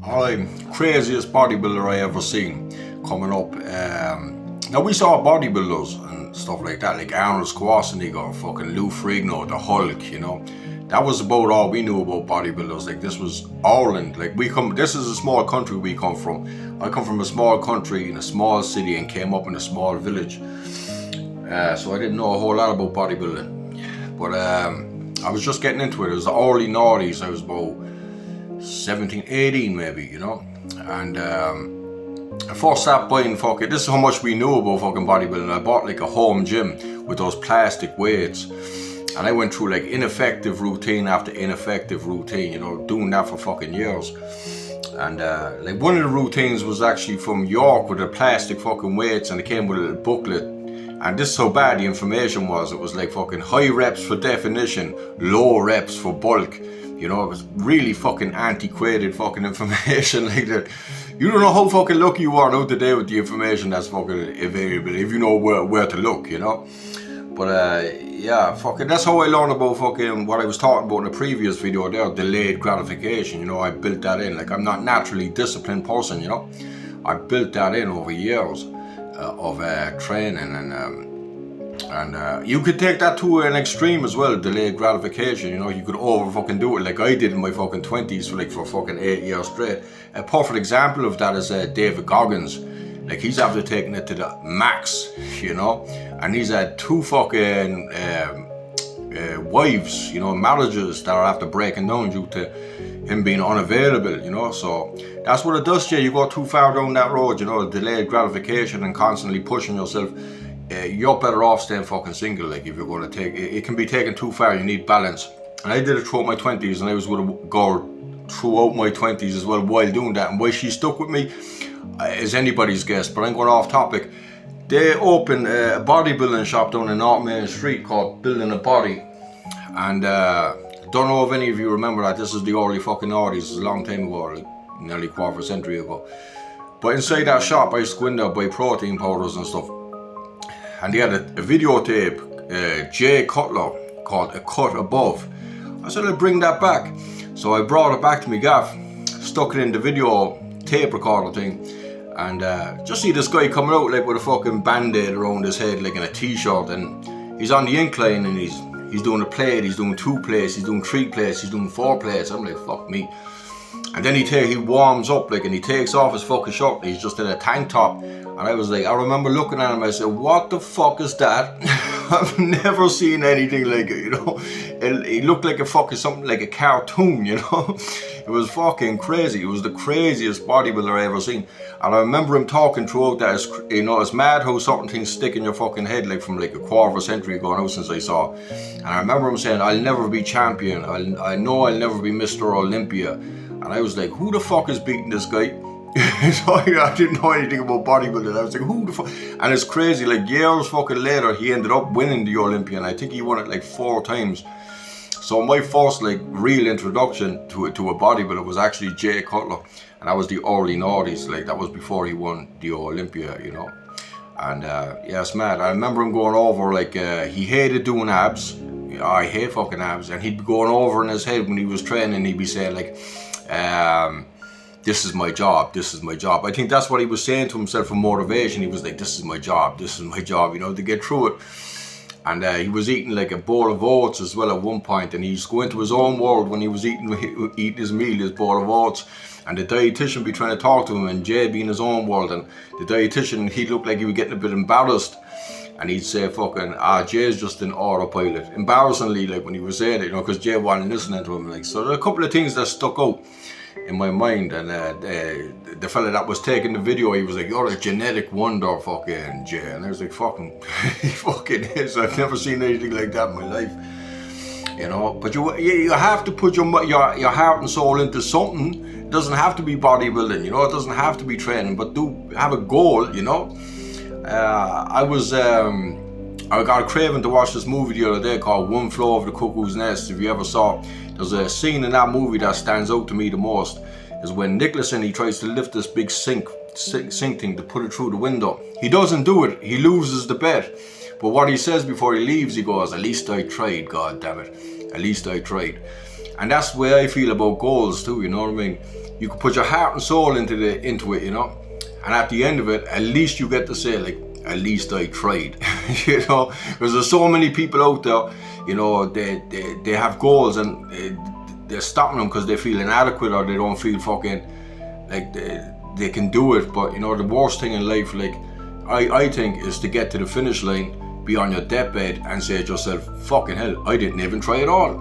I'm craziest bodybuilder I ever seen coming up. Now we saw bodybuilders and stuff like that, like Arnold Schwarzenegger, fucking Lou Ferrigno, the Hulk, you know. That was about all we knew about bodybuilders. Like this was Ireland. Like this is a small country we come from. I come from a small country in a small city and came up in a small village. So I didn't know a whole lot about bodybuilding. But I was just getting into it. It was the early noughties. I was about 17, 18 maybe, you know. And I first sat by and fucking, this is how much we knew about fucking bodybuilding. I bought like a home gym with those plastic weights. And I went through like ineffective routine after ineffective routine, you know, doing that for fucking years. And like one of the routines was actually from York with the plastic fucking weights, and it came with a little booklet. And this is how bad the information was. It was like fucking high reps for definition, low reps for bulk. You know, it was really fucking antiquated fucking information like that. You don't know how fucking lucky you are out today with the information that's fucking available if you know where to look, you know. But yeah, fucking that's how I learned about fucking what I was talking about in the previous video there, delayed gratification. You know, I built that in. Like I'm not naturally disciplined person, you know. I built that in over years of training, and you could take that to an extreme as well, delayed gratification. You know, you could over fucking do it like I did in my fucking 20s for fucking 8 years straight. A perfect example of that is David Goggins. Like he's after taking it to the max, you know, and he's had 2 fucking wives, you know, marriages that are after breaking down due to him being unavailable, you know. So that's what it does to you. You go too far down that road, you know, delayed gratification and constantly pushing yourself. You're better off staying fucking single. Like if you're going to take it can be taken too far. You need balance. And I did it throughout my 20s, and I was with a girl throughout my 20s as well while doing that. And why she stuck with me is anybody's guess, but I'm going off topic. They opened a bodybuilding shop down in North Main Street called Building a Body, and don't know if any of you remember that. This is the early fucking noughties. It's a long time ago, like nearly quarter century ago. But inside that shop I used to go in there, buy protein powders and stuff, and they had a videotape, Jay Cutler, called A Cut Above. I said I'd bring that back, so I brought it back to me gaff, stuck it in the video tape recorder thing, and just see this guy coming out like with a fucking band-aid around his head, like in a t-shirt, and he's on the incline, and he's doing a plate, he's doing 2 plates, he's doing 3 plates, he's doing 4 plates. I'm like, fuck me. And then he warms up, like, and he takes off his fucking shirt, and he's just in a tank top. And I was like, I remember looking at him, I said, what the fuck is that? I've never seen anything like it, you know. He looked like a fucking something like a cartoon, you know. It was fucking crazy. It was the craziest bodybuilder I ever seen. And I remember him talking throughout that, you know, it's mad how certain things stick in your fucking head, like from like a quarter of a century ago now since I saw. And I remember him saying, I'll never be champion. I know I'll never be Mr. Olympia. And I was like, who the fuck is beating this guy? So I didn't know anything about bodybuilding. I was like, who the fuck? And it's crazy, like years fucking later, he ended up winning the Olympia, and I think he won it like 4 times. So my first like real introduction to a bodybuilder was actually Jay Cutler, and that was the early noughties. Like that was before he won the Olympia, you know. And yeah, it's mad. I remember him going over, like he hated doing abs. I hate fucking abs, and he'd be going over in his head when he was training. He'd be saying like, this is my job, this is my job. I think that's what he was saying to himself for motivation. He was like, this is my job, you know, to get through it. And he was eating like a bowl of oats as well at one point, and he used to go into his own world when he was eating his meal, his bowl of oats. And the dietitian be trying to talk to him, and Jay be in his own world, and the dietitian, he looked like he was getting a bit embarrassed. And he'd say fucking, Jay's just an autopilot. Embarrassingly, like when he was saying it, you know, because Jay wasn't listening to him. Like, so there are a couple of things that stuck out in my mind. And the fella that was taking the video, he was like, you're a genetic wonder, fucking Jay. And I was like, fucking, he fucking is. I've never seen anything like that in my life. You know, but you have to put your heart and soul into something. It doesn't have to be bodybuilding, you know, it doesn't have to be training, but do have a goal, you know. I got a craving to watch this movie the other day called One Flew Over the Cuckoo's Nest. If you ever saw, there's a scene in that movie that stands out to me the most, is when Nicholson, he tries to lift this big sink thing to put it through the window. He doesn't do it, he loses the bet. But what he says before he leaves, he goes, at least I tried, god damn it, at least I tried. And that's the way I feel about goals too, you know what I mean? You can put your heart and soul into it, you know, and at the end of it, at least you get to say, like, at least I tried, you know, because there's so many people out there, you know, they have goals and they're stopping them because they feel inadequate or they don't feel fucking like they can do it. But you know, the worst thing in life, like, I think, is to get to the finish line, be on your deathbed and say to yourself, fucking hell, I didn't even try at all.